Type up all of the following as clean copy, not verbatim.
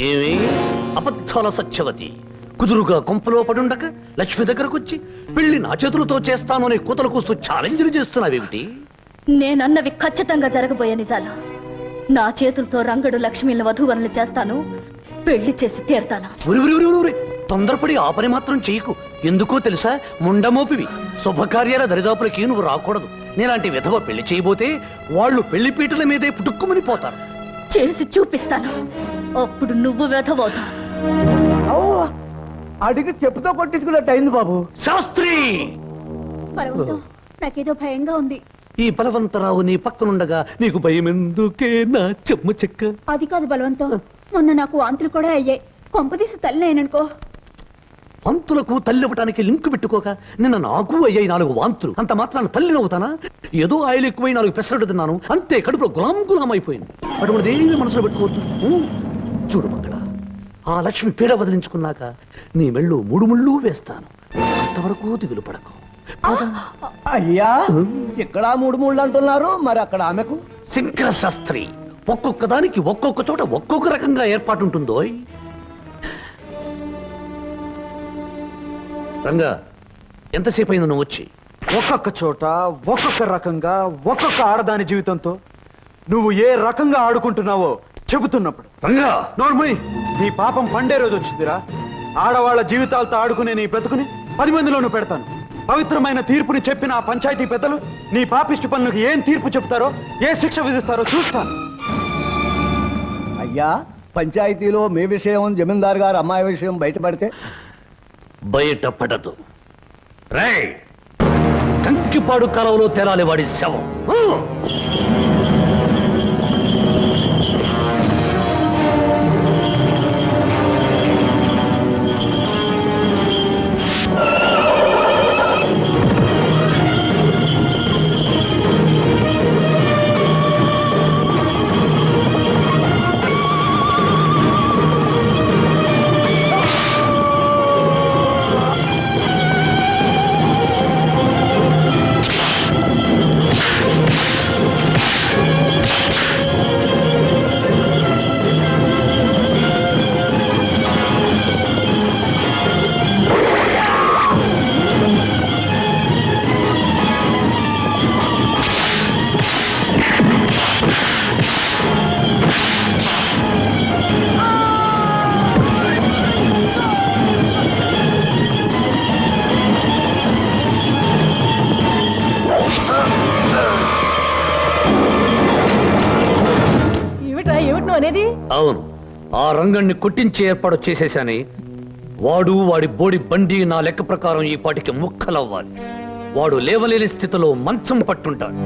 ఏమి అబద్ధాల సత్యవతి కుదురుగా కొంపలో పడుండక లక్ష్మి దగ్గరకొచ్చి పెళ్లి నా చేతులతో చేస్తాను అనే కూతలు కూస్తూ ఛాలెంజ్లు చేస్తున్నావేమిటి? నేనన్నవి ఖచ్చితంగా జరగబోయే నిజాలు. నా చేతులతో రంగడు లక్ష్మిని వధూవరులు చేస్తాను, పెళ్లి చేసి తీరుతాను. తొందరపడి ఆ పని మాత్రం చెయ్యకు. ఎందుకో తెలుసా? ముండమోపివి. శుభకార్యాల దరిదాపులకి నువ్వు రాకూడదు. నేలాంటి విధవ పెళ్లి చేయబోతే వాళ్ళు పెళ్లి పీటల మీదే పుట్టుక్కుమని పోతారు. చేసి చూపిస్తాను, అప్పుడు నువ్వు వెధవవుతావు. అడిగి చెప్పుతో కొట్టించుకున్నట్టు అయింది బాబు. శాస్త్రి, నాకేదో భయంగా ఉంది. ఈ బలవంతరావు నీ పక్కనుండగా నీకు భయం ఎందుకే నా చెమ్మ చెక్క? అది కాదు బలవంతం, మొన్న నాకు వాంతులు కూడా అయ్యాయి. కొంపదీసి తల్లి అయిననుకో. వాంతులకు తల్లి ఇవ్వటానికి లింకు పెట్టుకోక నిన్న నాకు అయ్యాయి 4 వాంతులు. అంత మాత్రాన్ని తల్లి నవ్వుతానా? ఏదో ఆయిల్ ఎక్కువై 4 పెసరట్టు తిన్నాను అంతే, కడుపులో గులాం అయిపోయింది. అటువంటిది ఏమి మనసులో పెట్టుకోవద్దు. చూడు మంగళ, ఆ లక్ష్మి పీడ వదిలించుకున్నాక నీ మెళ్ళు 3 ముళ్ళు వేస్తాను. అంతవరకు దిగులు పడకు. అయ్యా, ఇక్కడ 3 ముళ్ళు అంటున్నారు, మరి అక్కడ ఆమెకు? శంకర శాస్త్రి, ఒక్కొక్క దానికి ఒక్కొక్క చోట ఒక్కొక్క రకంగా ఏర్పాటు ఉంటుందో. రంగా, ఎంతసేపు అయింది నువ్వు వచ్చి? ఒక్కొక్క చోట ఒక్కొక్క రకంగా ఒక్కొక్క ఆడదాని జీవితంతో నువ్వు ఏ రకంగా ఆడుకుంటున్నావో చెబుతున్నప్పుడు. రంగా నోర్మయ్, నీ పాపం పండే రోజు వచ్చిందిరా. ఆడవాళ్ల జీవితాలతో ఆడుకునే నీ బ్రతుకుని 10 మందిలోనూ పెడతాను. పవిత్రమైన తీర్పుని చెప్పిన ఆ పంచాయతీ పెద్దలు నీ పాపిష్టి పనులకు ఏం తీర్పు చెప్తారో, ఏ శిక్ష విధిస్తారో చూస్తాను. అయ్యా, పంచాయతీలో మీ విషయం, జమీందార్ గారు అమ్మాయి విషయం బయటపడితే? బయట పడదు. రేయ్, కంకిపాడు కాలంలో తేలాలి వాడి శవం. అవును, ఆ రంగణ్ణి కొట్టించి ఏర్పాటు చేసేశాని. వాడు వాడి బోడి బండి నా లెక్క ప్రకారం ఈ పాటికి ముక్కలవ్వాలి. వాడు లేవలేని స్థితిలో మంచం పట్టుంటాడు.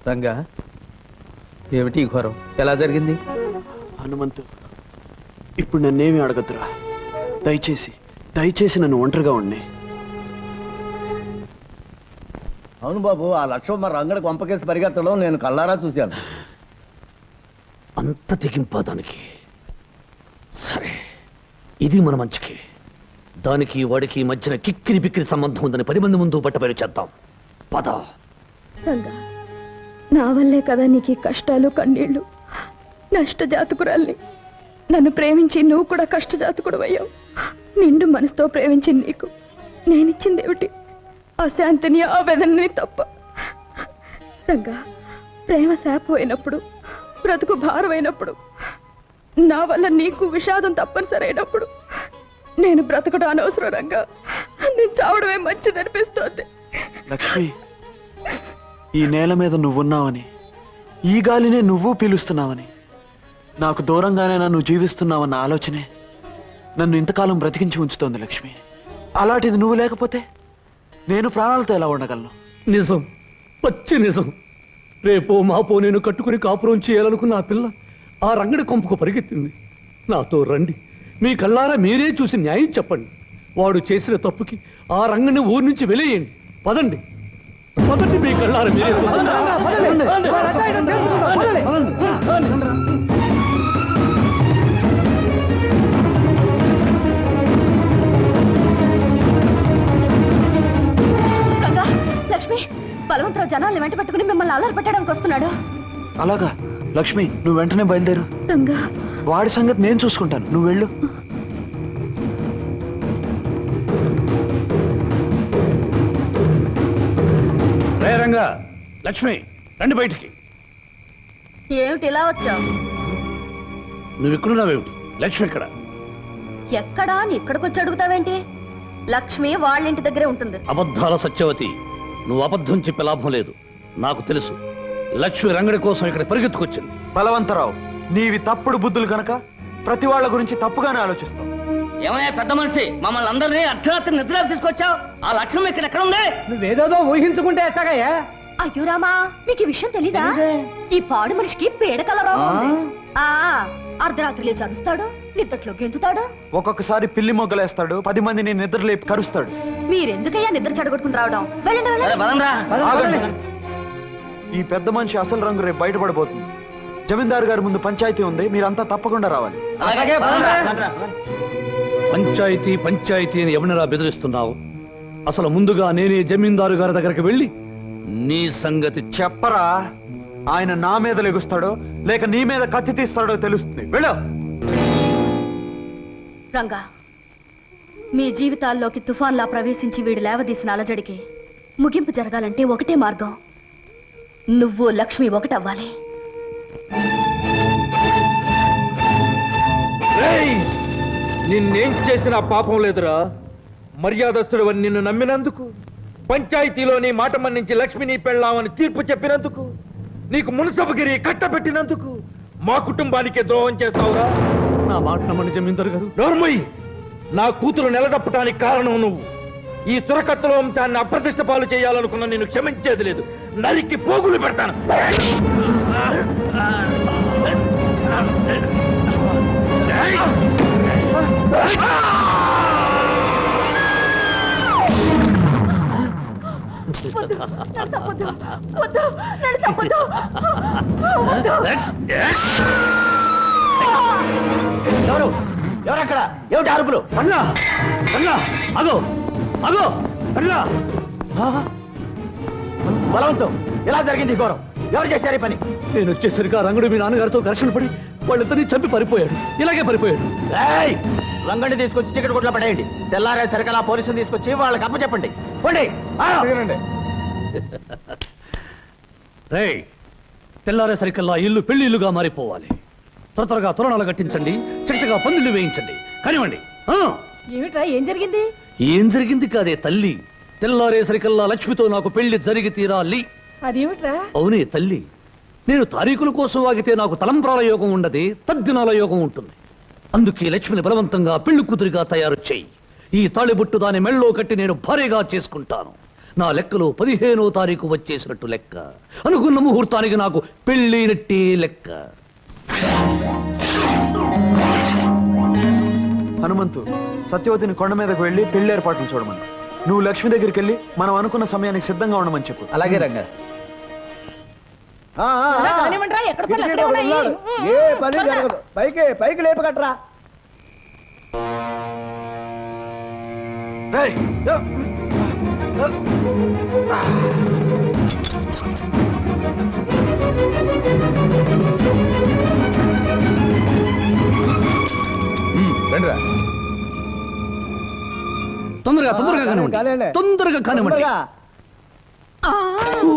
రంగా, ఏమిటి ఘోరం? ఎలా జరిగింది? హనుమంతు, ఇప్పుడు నన్నేమి అడగద్దురా. దయచేసి నన్ను ఒంటరిగా ఉండి. అవును బాబు, ఆ లక్ష్మణ మరి రంగడి కొంపకేసి పరిగెత్తడం నేను కళ్ళారా చూశాను. అంత తెగింపదానికి? సరే, ఇది మన మంచికి. దానికి వాడికి మధ్యన కిక్కిరి బిక్కిరి సంబంధం ఉందని 10 మంది ముందు బట్టబయలు చేద్దాం. పద. నా వల్లే కదా నీకు కష్టాలు, కన్నీళ్లు. నష్టజాతకురాల్ని. నన్ను ప్రేమించి నువ్వు కూడా కష్టజాతకుడు అయ్యావు. నిండు మనసుతో ప్రేమించి నీకు నేనిచ్చిందేమిటి? ఆ శాంతిని, ఆ వేదనని తప్ప. రంగా, ప్రేమ శాపమైనప్పుడు, బ్రతుకు భారమైనప్పుడు, నా వల్ల నీకు విషాదం తప్పనిసరి అయినప్పుడు నేను బ్రతకడం అనవసరం. రంగా, నేను చావడమే మంచిది అనిపిస్తోంది. లక్ష్మి, ఈ నేల మీద నువ్వున్నావని, ఈ గాలినే నువ్వు పీలుస్తున్నావని, నాకు దూరంగానే నన్ను జీవిస్తున్నావన్న ఆలోచనే నన్ను ఇంతకాలం బ్రతికించి ఉంచుతోంది లక్ష్మి. అలాంటిది నువ్వు లేకపోతే నేను ప్రాణాలతో ఎలా ఉండగలను? నిజం, పచ్చి నిజం. రేపో మాపో నేను కట్టుకుని కాపురం చేయాలనుకున్న ఆ పిల్ల ఆ రంగడి కొంపకు పరిగెత్తింది. నాతో రండి, మీ కళ్ళారా మీరే చూసి న్యాయం చెప్పండి. వాడు చేసిన తప్పుకి ఆ రంగని ఊరి నుంచి వెలేయండి. పదండి, పదండి, మీ కళ్ళారా మీరే చూడండి. లక్ష్మి, బలవంతరావు జనాల్ని వెంట పెట్టుకుని మిమ్మల్ని అల్లరి పెట్టడానికి వస్తున్నాడు. అలాగా? లక్ష్మి, నువ్వు వెంటనే బయలుదేరు. రంగా, వాడి సంగతి నేను చూసుకుంటాను, నువ్వు వెళ్ళు. రే రంగా, లక్ష్మి, రండి బయటికి. ఏమిటి ఇలా వచ్చావు? నువ్వు ఇక్కడున్నావేమిటి? లక్ష్మి ఇక్కడ. ఎక్కడా అని ఇక్కడికి వచ్చి అడుగుతావేంటి? లక్ష్మి వాళ్ళ ఇంటి దగ్గరే ఉంటుంది. అబద్ధాల సత్యవతి, నువ్వు అబద్ధం చెప్పే లాభం లేదు. నాకు తెలుసు, లక్ష్మి రంగడి కోసం ఇక్కడ పరిగెత్తుకొచ్చింది. బలవంతరావు, నీవి తప్పుడు బుద్ధులు కనుక ప్రతి వాళ్ళ గురించి తప్పుగానే ఆలోచిస్తావు. ఏమయ్యా పెద్ద మనిషి, మమ్మల్ని అందరినీ అర్ధరాత్రి నిద్రలోకి తీసుకొచ్చావు. ఆ లక్ష్యం ఇక్కడ ఎక్కడ ఉంది? నువ్వేదేదో ఊహించుకుంటే ఎట్టాగయ్యా? అయ్యో రామా, మీకు ఈ విషయం తెలీదా? ఈ పాడు మనిషికి పీడకల రోగం ఉంది. అర్ధరాత్రి లేచి అరుస్తాడు, నిద్దట్లో గెంతుతాడు, ఒక్కొక్కసారి పిల్లి మొగ్గలేస్తాడు, 10 మందిని నిద్ర లేపి కరుస్తాడు. మీరెందుకయ్యా నిద్ర చెడగొట్టుకుని రావడం? వెళ్ళండి అరే, వెళ్ళండి. పదండ్రా. ఆగండి. ఈ పెద్ద మనిషి అసలు రంగు రేపు బయటపడబోతుంది. జమీందారు గారి ముందు పంచాయతీ ఉంది, మీరంతా తప్పకుండా రావాలి. అలాగే, పదండ్రా. పంచాయతీ పంచాయతీ అని ఎవరినరా బెదిరిస్తున్నావు? అసలు ముందుగా నేనే జమీందారు గారి దగ్గరికి వెళ్ళి నీ సంగతి చెప్పరా, ఆయన నా మీద లెగుస్తాడో లేక నీ మీద కత్తి తీస్తాడో తెలుస్తుంది. వెళ్ళు. రంగా, మీ జీవితాల్లోకి తుఫాన్లా ప్రవేశించి వీడు లేవదీసిన అలజడికి ముగింపు జరగాలంటే ఒకటే మార్గం. నువ్వు లక్ష్మి ఒకటవ్వాలి. నిన్నేం చేసిన పాపం లేదురా. మర్యాదస్తుడు నిన్ను నమ్మినందుకు, పంచాయతీలో నీ మాట మన్నించి లక్ష్మిని పెళ్ళామని తీర్పు చెప్పినందుకు, నీకు మున్సబగిరి కట్టబెట్టినందుకు మా కుటుంబానికే ద్రోహం చేస్తావురా. నా మాట నమ్మని జమీందారు గారు. నోర్మయ్యి, నా కూతురు నిలదప్పటానికి కారణం నువ్వు. ఈ సురకత్తుల వంశాన్ని అప్రతిష్ట పాలు చేయాలనుకున్న నేను క్షమించేది లేదు. నరికి పోగులు పెడతాను. ఎవరు ఎవరక్కడ? ఏమిటి అరుపులు? రంగా, రంగా, అగో అగో, రంగా. బలవంతం, ఎలా జరిగింది ఘోరం? ఎవరు చేశారు ఈ పని? నేను వచ్చేసరికి ఆ రంగుడు మీ నాన్నగారితో ఘర్షణ పడి వాళ్ళిద్దరిని చంపి పరిపోయాడు. ఇలాగే పరిపోయాడు. రంగండి తీసుకొచ్చి చికెట్ కొట్లో పడేయండి. తెల్లారే సరికలా పోలీసులు తీసుకొచ్చి వాళ్ళకి అప్పచెప్పండి. పోండి. రేయ్, తెల్లారే సరికల్లా ఇల్లు పెళ్లి ఇల్లుగా మారిపోవాలి. త్వరగా తోరణాలు కట్టించండి, చక్కగా పందిళ్ళు వేయించండి. కానివ్వండి. ఏమిట్రా, ఏం జరిగింది? ఏం జరిగింది కాదే తల్లి, తెల్లారే సరికల్లా లక్ష్మితో నాకు పెళ్లి జరిగి తీరాలి. అదేమిట్రా? అవునే తల్లి, నేను తారీఖుల కోసం వాగితే నాకు తలంబ్రాల యోగం ఉండదు, తద్దినాల యోగం ఉంటుంది. అందుకే లక్ష్మిని బలవంతంగా పెళ్లి కూతురిగా తయారు చేయి. ఈ తాళిబొట్టు దాని మెళ్ళో కట్టి నేను భారీగా చేసుకుంటాను. నా లెక్కలో 15వ తారీఖు వచ్చేసినట్టు లెక్క. అనుకున్న ముహూర్తానికి నాకు పెళ్ళైనట్టే లెక్క. హనుమంతు, సత్యవతిని కొండ మీదకు వెళ్ళి పెళ్లి ఏర్పాట్లు చూడమని. నువ్వు లక్ష్మి దగ్గరికి వెళ్ళి మనం అనుకున్న సమయానికి సిద్ధంగా ఉండమని చెప్పు. అలాగే రంగా. ఏ పని జరగదు. పైకి లేపగట్రా. రేయ్, రండిరా. తొందరగా కానివ్వండి, కానివ్వండి. తొందరగా కానివ్వండి. ఓ,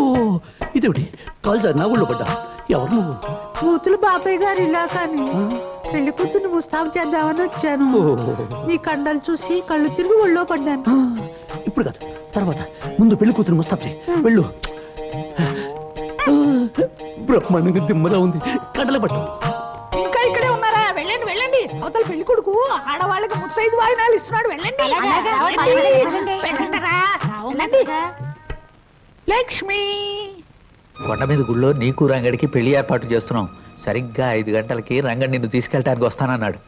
ఇదేమిటి కాల్జా నా ఊళ్ళో పడ్డా? ఎవరు నువ్వు? కూతురు బాబాయ్ గారు ఇలా కానీ పెళ్లి కూతురు ముస్తాబు చేద్దామని వచ్చాను. నీ కండలు చూసి కళ్ళు తిరిగి ఒళ్ళో పడ్డాను. ఇప్పుడు కాదు, తర్వాత. ముందు పెళ్లి కూతురు ముస్తాబు చేయి. వెళ్ళు. బ్రహ్మాండంగా దిమ్మలా ఉంది, కడల పట్టు. ఇంకా ఇక్కడే ఉన్నారా? వెళ్ళండి వెళ్ళండి. అవతల పెళ్లి కొడుకు ఆడవాళ్ళకి 35 వాయినాలు ఇస్తున్నాడు. వెళ్ళండి. వెళ్ళండిరా. వెళ్ళండి. లక్ష్మి, కొండ మీద గుళ్ళో నీకు రంగడికి పెళ్లి ఏర్పాటు చేస్తున్నాం. సరిగ్గా 5 గంటలకి రంగడి నిన్ను తీసుకెళ్ళటానికి వస్తానన్నాడు.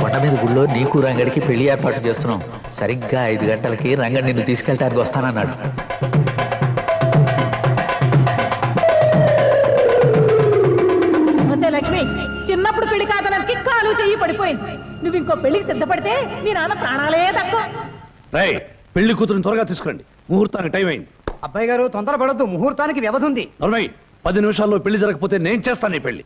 కొండ మీద గుళ్ళో నీకు రంగడికి పెళ్లి ఏర్పాటు చేస్తున్నాం. సరిగ్గా 5 గంటలకి రంగడి నిన్ను తీసుకెళ్ళటానికి వస్తానన్నాడు. లక్ష్మి, చిన్నప్పుడు పెళ్లి కాదనకి కాలు చెయ్యి పడిపోయింది. నువ్వు ఇంకో పెళ్లికి సిద్ధపడితే నీ నాన్న ప్రాణాలే తక్కువ. రేయ్, పెళ్లి కూతురుని త్వరగా తీసుకురండి, ముహూర్తానికి టైం అయింది. అబ్బాయి గారు తొందరపడొద్దు, ముహూర్తానికి వ్యవధి ఉంది. నర్మయ్, 10 నిమిషాల్లో పెళ్లి జరగకపోతే నేను చేస్తాను ఈ పెళ్లి.